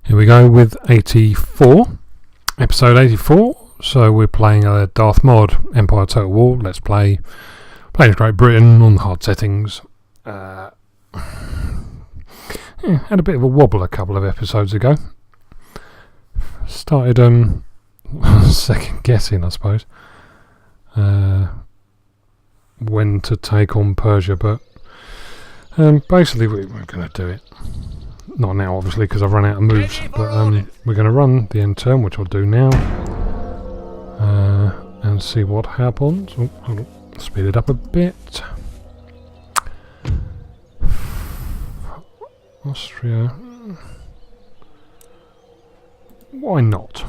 Here we go with 84, episode 84. So we're playing Darthmod, Empire Total War. Let's play. Playing Great Britain on the hard settings. Had a bit of a wobble a couple of episodes ago. Started second guessing, I suppose, when to take on Persia, but basically we're going to do it. Not now, obviously, because I've run out of moves, but we're going to run the end turn, which I'll do now, and see what happens. Oh, hold on. Speed it up a bit. Austria. Why not?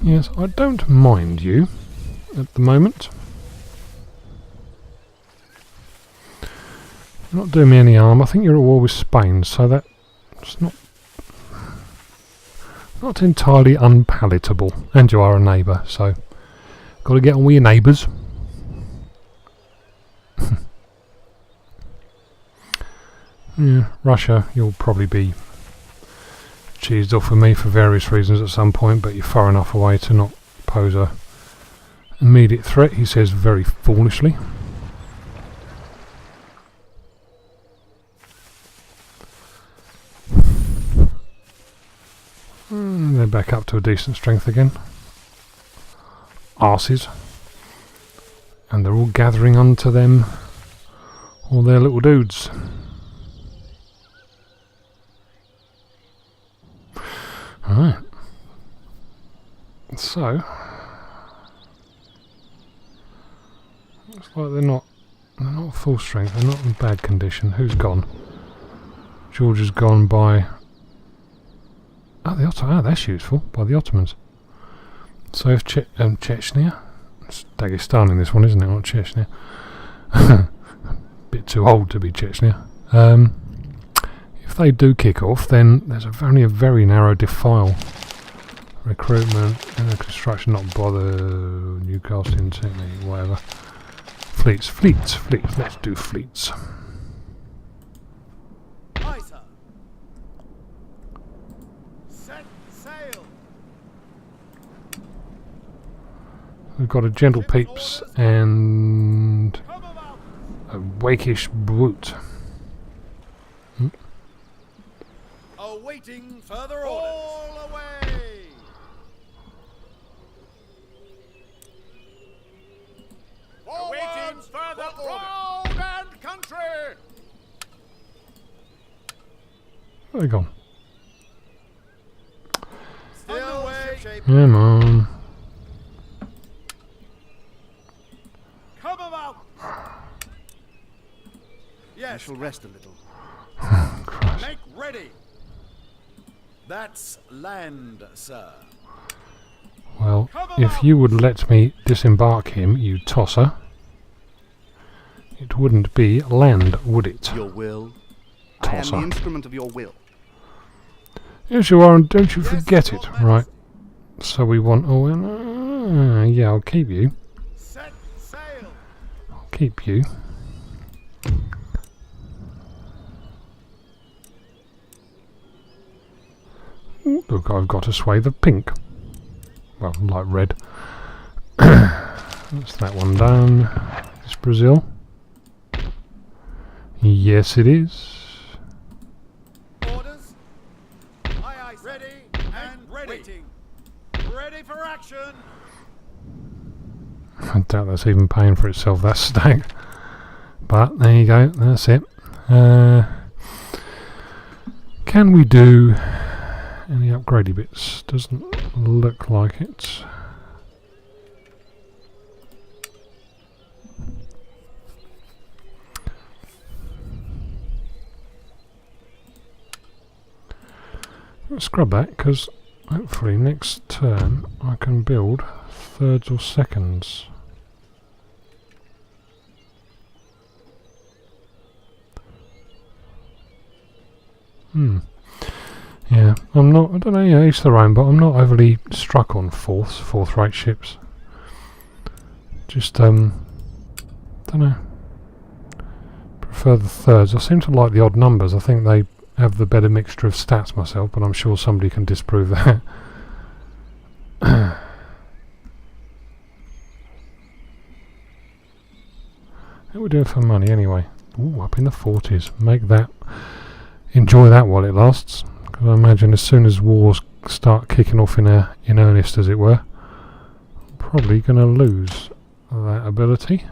Yes, I don't mind you at the moment. You're not doing me any harm. I think you're at war with Spain, so that's not entirely unpalatable. And you are a neighbour, so got to get on with your neighbours. Yeah, Russia, you'll probably be cheesed off with me for various reasons at some point, but you're far enough away to not pose a immediate threat, he says very foolishly. They're back up to a decent strength again. Arses. And they're all gathering unto them all their little dudes. Alright. So looks like they're not full strength, they're not in bad condition. Who's gone? Georgia's gone by that's useful, by the Ottomans. So if Chechnya, it's Dagestan in this one, isn't it? Not Chechnya. Bit too old to be Chechnya. If they do kick off, then there's only a very narrow defile. Recruitment and construction, not bother. Newcastle, technique, whatever. Fleets. Let's do fleets. Aye, sir. Set sail. We've got a gentle peeps and a wakish brute. Awaiting further orders. All away. Awaiting further orders. Crowd and country. Where are they gone? Still way. Come on. Come about. Yes. I shall rest a little. Christ. Make ready. That's land, sir. Well, if you would let me disembark him, you tosser, it wouldn't be land, would it? Your will. Tosser. I am the instrument of your will. Yes, you are, and don't you forget it. Right. So we want... Oh, yeah, I'll keep you. Set sail. I'll keep you. Ooh, look, I've got a swathe of pink. Well, like red. That's that one down. Is Brazil? Yes, it is. Orders. Aye, ready and ready. Waiting. Ready for action. I doubt that's even paying for itself, that stack. But there you go, that's it. Can we do any upgradey bits? Doesn't look like it. Let's scrub that, because hopefully next turn I can build thirds or seconds. Yeah, I don't know, yeah, each their own, but I'm not overly struck on fourth-rate ships. Just, don't know. prefer the thirds. I seem to like the odd numbers. I think they have the better mixture of stats myself, but I'm sure somebody can disprove that. How are we doing for money anyway? Ooh, up in the 40s. Enjoy that while it lasts. Because I imagine as soon as wars start kicking off in earnest, as it were, I'm probably going to lose that ability.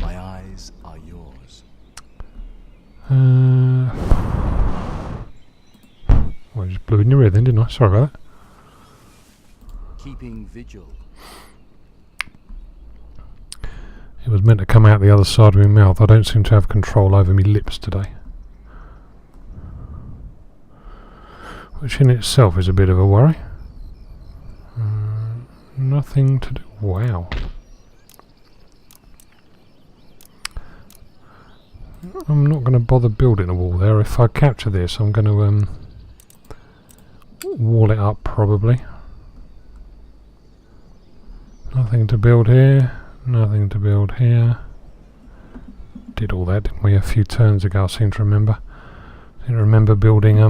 My eyes are yours. Well, I just blew in your ear then, didn't I? Sorry about that. Keeping vigil. It was meant to come out the other side of my mouth. I don't seem to have control over my lips today. Which in itself is a bit of a worry. Nothing to do. Wow. I'm not going to bother building a wall there. If I capture this, I'm going to wall it up probably. Nothing to build here. Nothing to build here. Did all that, didn't we, a few turns ago, I seem to remember. I seem to remember building, I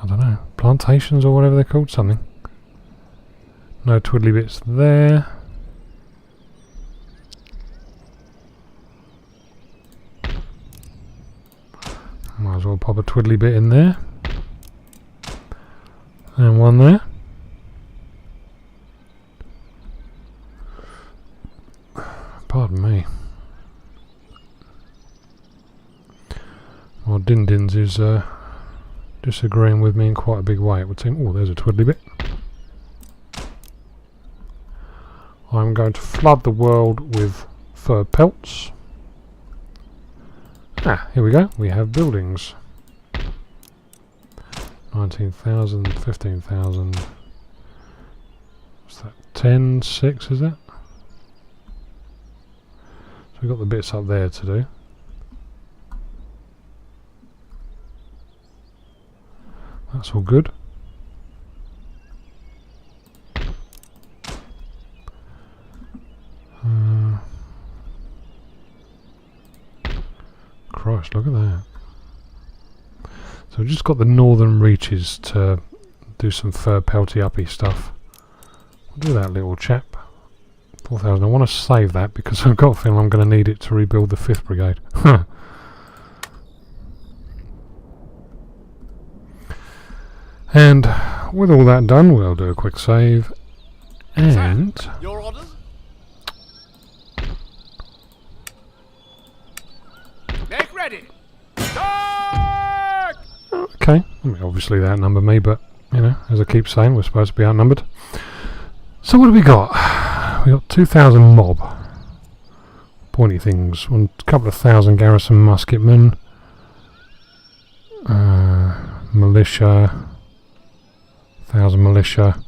don't know, plantations or whatever they're called, something. No twiddly bits there. Might as well pop a twiddly bit in there. And one there. Pardon me. Well, Dindins is disagreeing with me in quite a big way, it would seem. Oh, there's a twiddly bit. I'm going to flood the world with fur pelts. Ah, here we go. We have buildings. 19,000, 15,000. What's that? 10, 6, is that? So we've got the bits up there to do. That's all good. Christ, look at that. So we've just got the northern reaches to do some fur pelty uppy stuff. We'll do that little chap. 4,000. I want to save that because I've got a feeling I'm going to need it to rebuild the 5th Brigade. And with all that done, we'll do a quick save. And Your orders? Make ready. Start! okay, I mean, obviously they outnumber me, but you know, as I keep saying, we're supposed to be outnumbered. So what do we got? We got 2,000 mob. Pointy things. A couple of thousand garrison musketmen. Militia. 1,000 militia.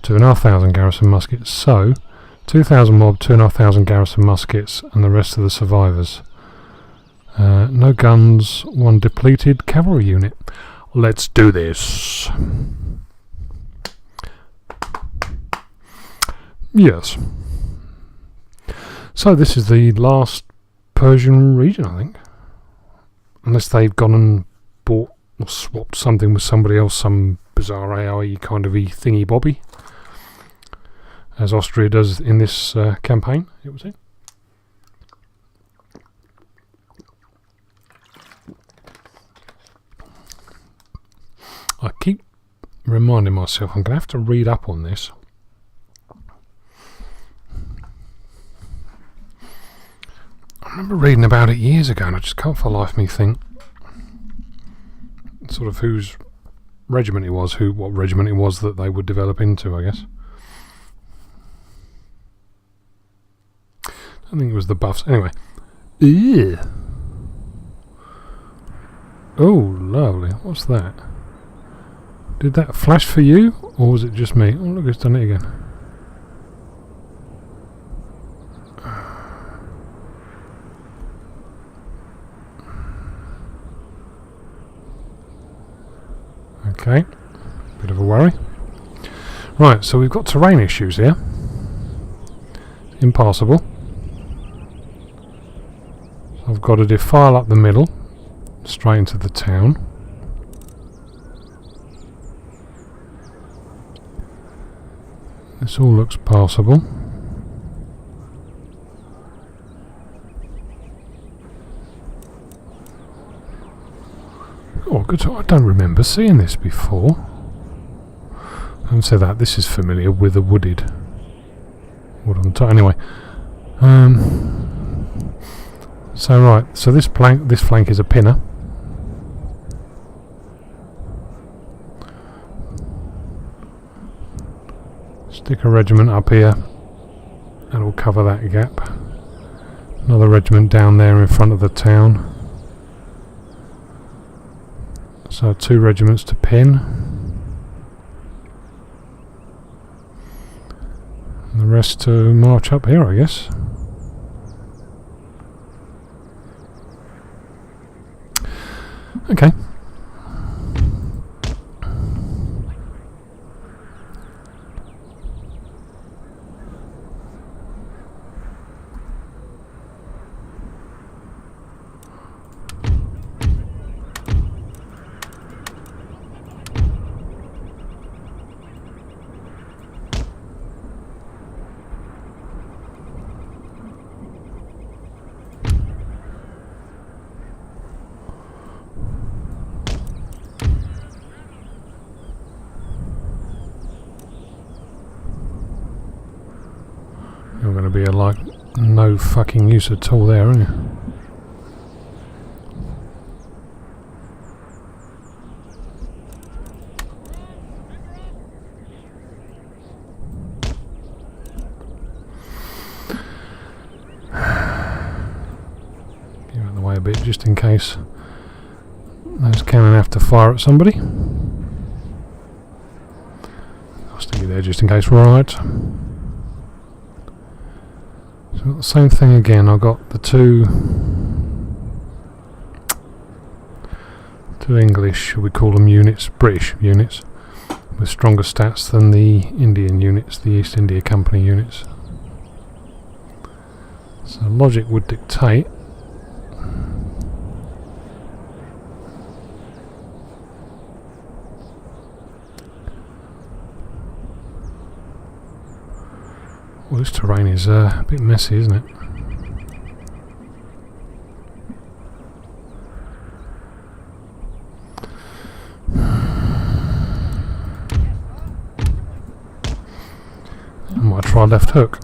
2,500 garrison muskets. So 2,000 mob, 2,500 garrison muskets, and the rest of the survivors. No guns, one depleted cavalry unit. Let's do this. Yes. So this is the last Persian region, I think. Unless they've gone and bought or swapped something with somebody else, some bizarre AI kind of thingy bobby, as Austria does in this campaign, it would seem. I keep reminding myself I'm going to have to read up on this. I remember reading about it years ago and I just can't for the life of me think sort of whose regiment it was, what regiment it was that they would develop into, I guess. I think it was the buffs. Anyway. Ew. Oh, lovely. What's that? Did that flash for you, or was it just me? Oh, look, it's done it again. Okay, bit of a worry. Right, so we've got terrain issues here. Impassable. I've got a defile up the middle, straight into the town. This all looks passable. Oh, good. I don't remember seeing this before. I haven't said that. This is familiar with a wood on top. Anyway, so right. So this flank is a pinner. Stick a regiment up here. That'll cover that gap. Another regiment down there in front of the town. So 2 regiments to pin. And the rest to march up here, I guess. Okay. You're going to be like no fucking use at all there, aren't you? Get out of the way a bit just in case those cannon have to fire at somebody. I'll stick you there just in case, right? So the same thing again. I've got the two English, should we call them units, British units, with stronger stats than the Indian units, the East India Company units. So logic would dictate well, this terrain is a bit messy, isn't it? I might try left hook.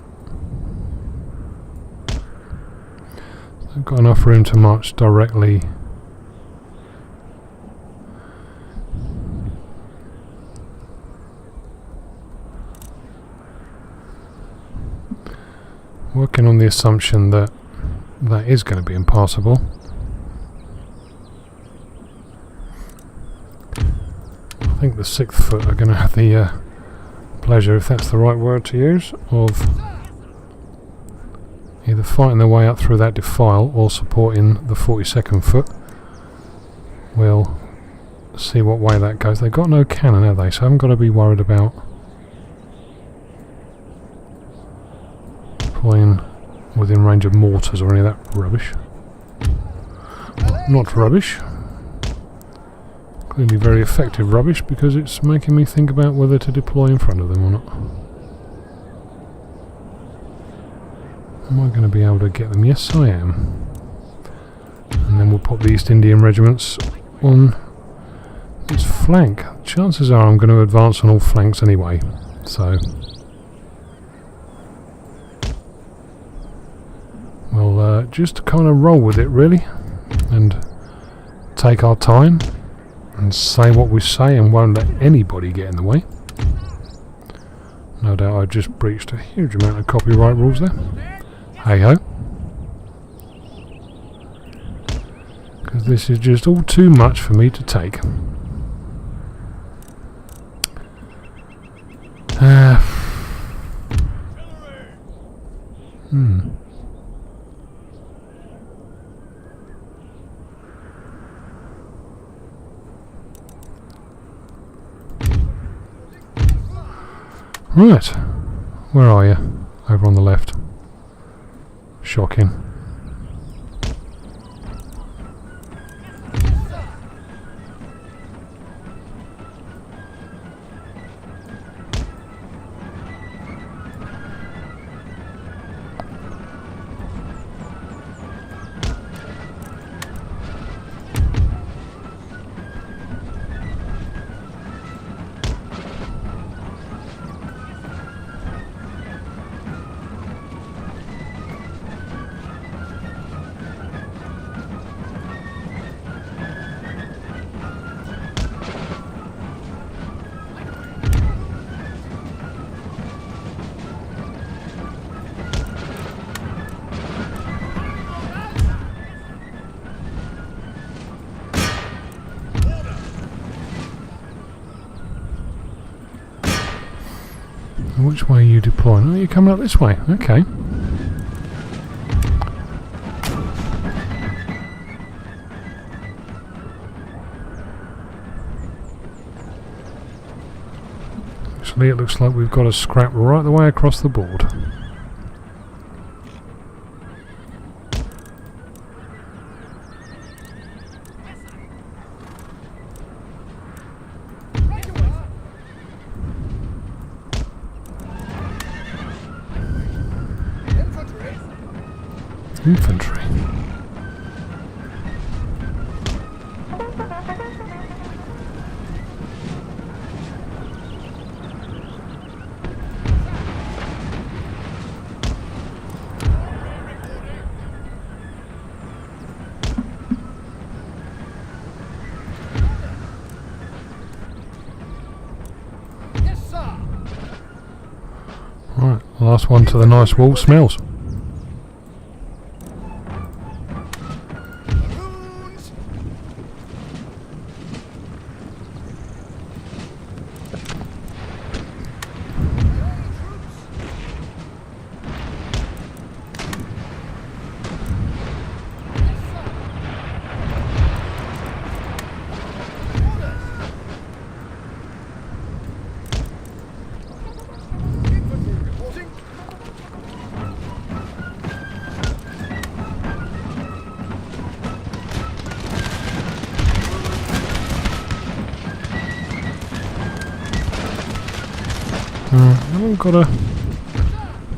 I've got enough room to march directly. Working on the assumption that that is going to be impassable. I think the 6th foot are going to have the pleasure, if that's the right word to use, of either fighting their way up through that defile or supporting the 42nd foot. We'll see what way that goes. They've got no cannon, have they? So I haven't got to be worried about deploying within range of mortars or any of that rubbish. Not rubbish. Clearly very effective rubbish, because it's making me think about whether to deploy in front of them or not. Am I going to be able to get them? Yes, I am. And then we'll pop the East Indian regiments on its flank. Chances are I'm going to advance on all flanks anyway, so we'll just kind of roll with it, really, and take our time and say what we say and won't let anybody get in the way. No doubt I just breached a huge amount of copyright rules there. Hey ho. Because this is just all too much for me to take. Right, where are you? Over on the left. Shocking. which way are you deploying? Oh, you're coming up this way. Okay. Actually, it looks like we've got a scrap right the way across the board. Infantry. Yes, sir. Right, last one to the nice wall smells. Balloons. Infantry reporting. I haven't got to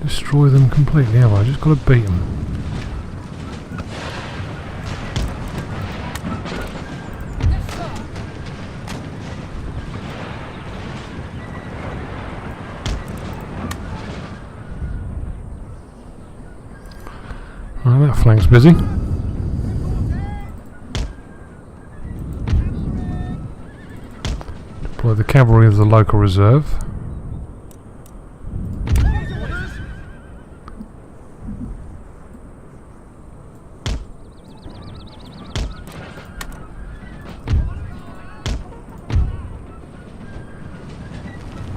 destroy them completely, have I? Just got to beat them. Right, that flank's busy. Deploy the cavalry of the local reserve. Orders.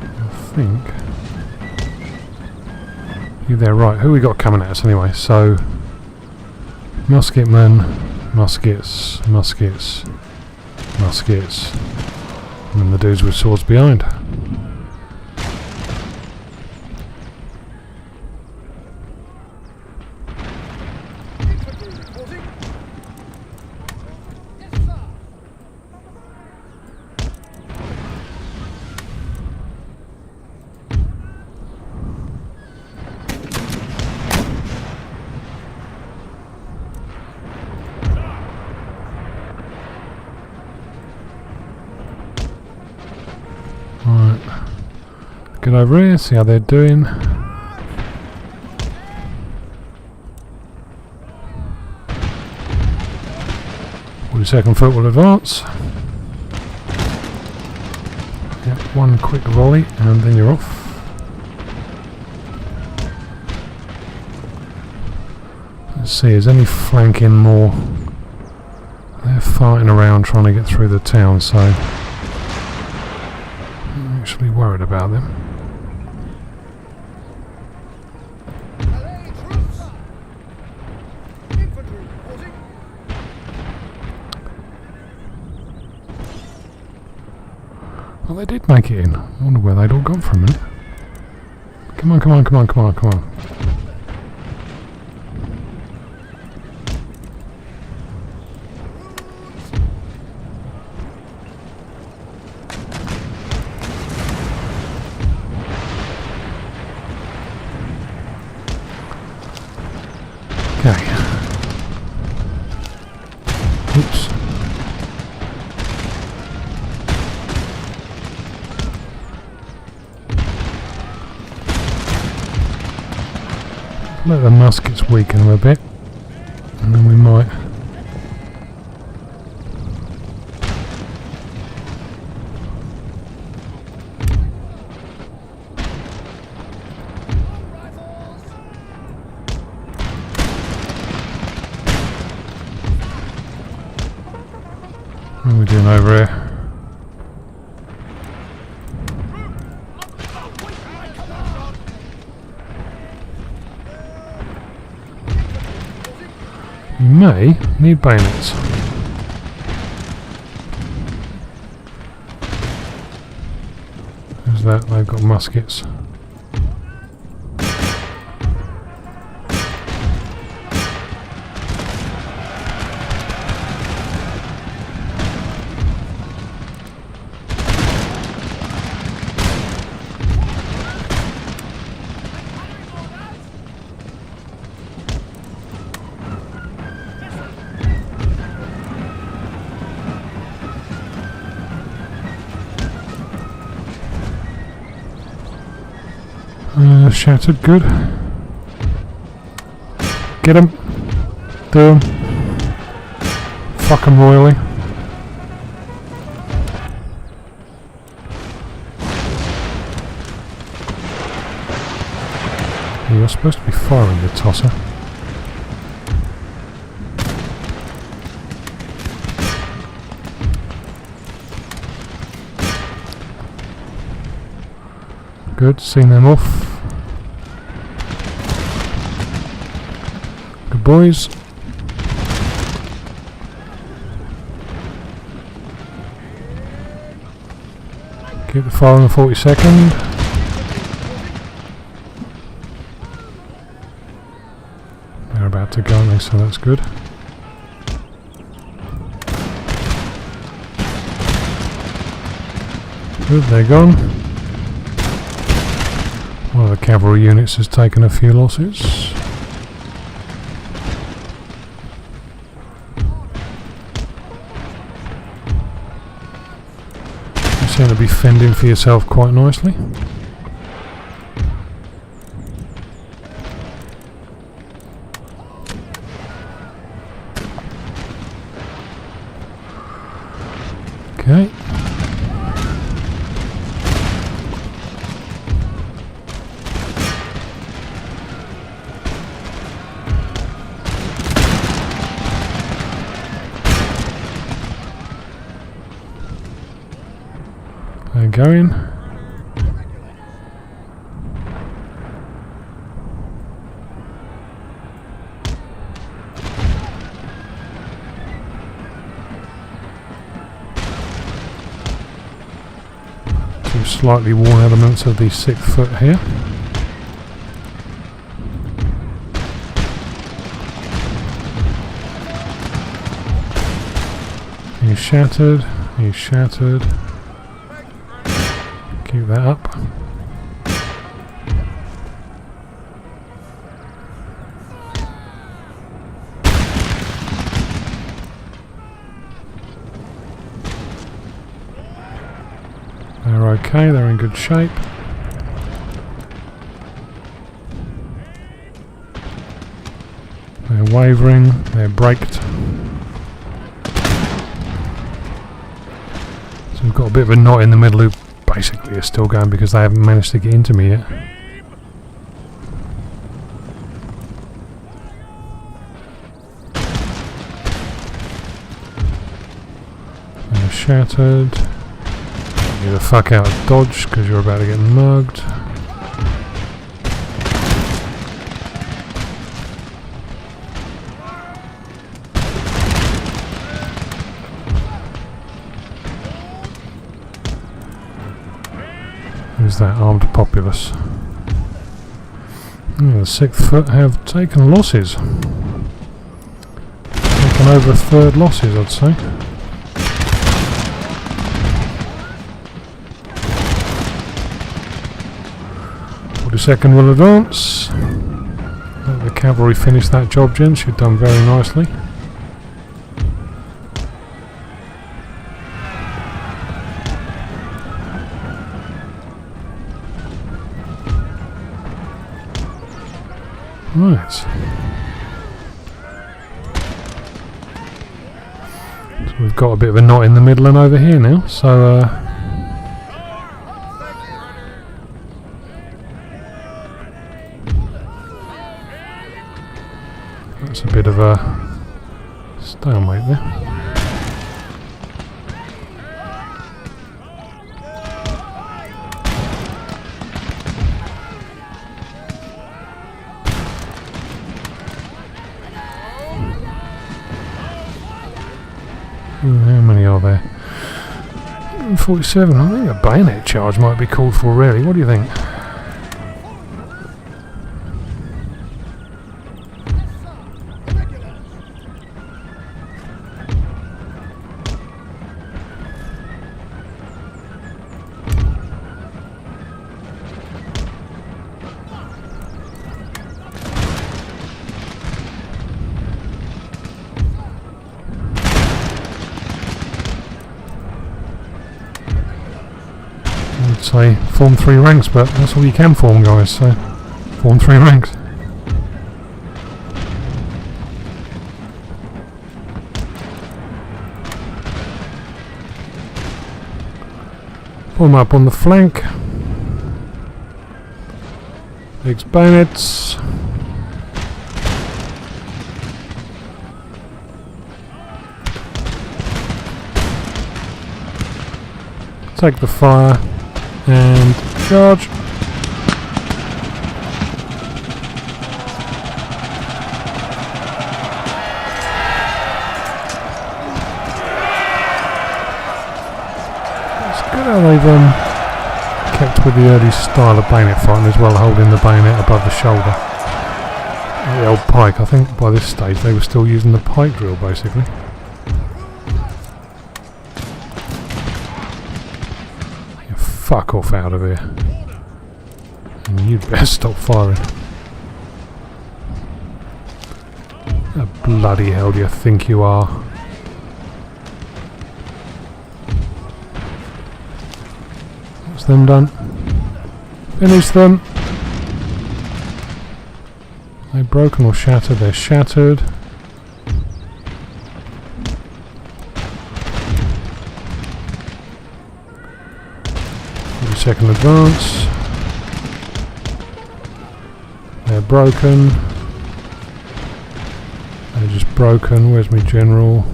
I think. You there, right? Who we got coming at us anyway? So, musketmen, muskets, muskets, muskets, and then the dudes with swords behind. Infantry reporting. Yes, sir. Right, get over here, see how they're doing. 42nd foot will advance. Yep, one quick volley and then you're off. Let's see, is any flanking more? They're fighting around trying to get through the town, so I'm actually worried about them. Alley troops. Infantry reporting. Well, they did make it in. I wonder where they'd all gone for a minute. Come on, come on, come on, come on, come on. Okay. Oops. Let the muskets weaken them a bit, and then we might. What are we doing over here? You may need bayonets. Who's that? They've got muskets. Shattered, good. Get him. Do him. Fuck him royally. You're supposed to be firing the tosser. Good, seen them off. Good boys. Keep the fire on the 42nd. They're about to go, aren't they? So that's good. Good, they're gone. One of the cavalry units has taken a few losses. You seem to be fending for yourself quite nicely. Okay. They're going. Two slightly worn elements of the 6th foot here. He's shattered. He's shattered. Keep that up. They're okay, they're in good shape. They're wavering, they're braked. So we've got a bit of a knot in the middle who basically are still going because they haven't managed to get into me yet. They're shattered. Get the fuck out of dodge because you're about to get mugged. Who's that armed populace? The 6th foot have taken losses. Taken over a third losses, I'd say. Second will advance. Let the cavalry finish that job, gents. You've done very nicely. Right. So we've got a bit of a knot in the middle and over here now. So that's a bit of a stalemate there. How many are there? 47. I think a bayonet charge might be called for, really. What do you think? Say form 3 ranks, but that's all you can form, guys, so form 3 ranks. Form up on the flank. Big's bayonets. Take the fire. And charge. It's good how they've kept with the early style of bayonet fighting as well, holding the bayonet above the shoulder. The old pike, I think by this stage they were still using the pike drill basically. Fuck off out of here. And you'd better stop firing. How bloody hell do you think you are? That's them done. Finish them. Are they broken or shattered? They're shattered. Second advance. They're broken. They're just broken. Where's my general?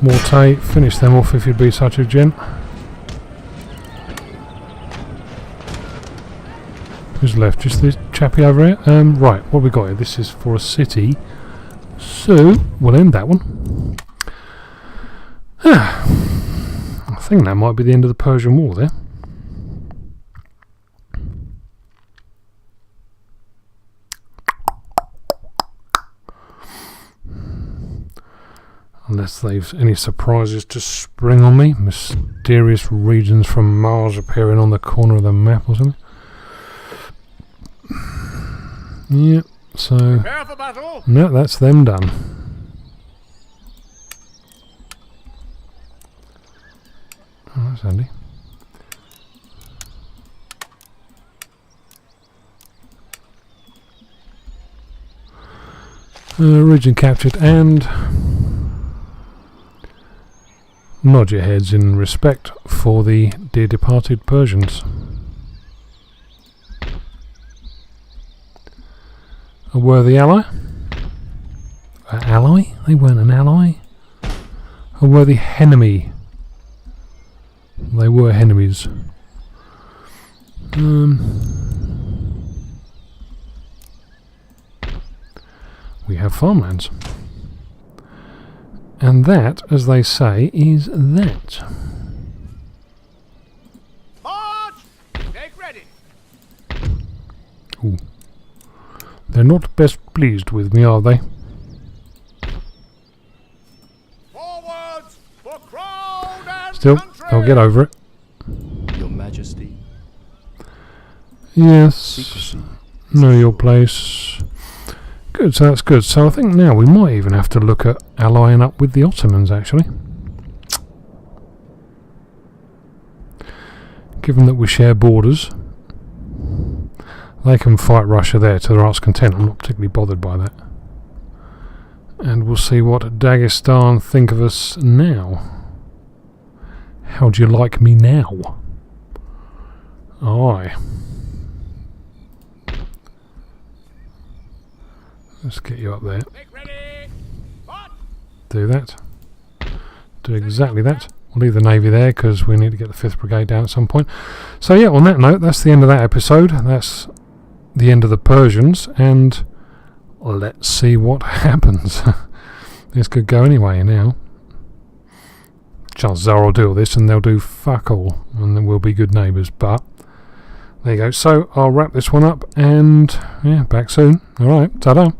Morty, finish them off if you'd be such a gent. Who's left? Just this chappie over here? Right, what have we got here? This is for a city. So, we'll end that one. I think that might be the end of the Persian War there. Unless they've any surprises to spring on me. Mysterious regions from Mars appearing on the corner of the map or something. Yep, so... Prepare for battle. No, that's them done. Oh, that's handy. Region captured and... nod your heads in respect for the dear departed Persians. A worthy ally? An ally? They weren't an ally. A worthy enemy. They were enemies. We have farmlands. And that, as they say, is that. March! Take ready. Ooh. They're not best pleased with me, are they? Forwards for crown and Still, country. I'll get over it. Your Majesty. Yes. Secrecy. Know your place. Good, so that's good. So I think now we might even have to look at allying up with the Ottomans, actually. Given that we share borders, they can fight Russia there to their heart's content. I'm not particularly bothered by that. And we'll see what Dagestan think of us now. How do you like me now? Aye. Let's get you up there. Make ready. March. Do that. Do exactly that. We'll leave the Navy there because we need to get the 5th Brigade down at some point. So yeah, on that note, that's the end of that episode. That's the end of the Persians, and let's see what happens. This could go anyway now. chances are I'll do all this and they'll do fuck all, and then we'll be good neighbours. But there you go. So I'll wrap this one up, and yeah, back soon. Alright, ta-da.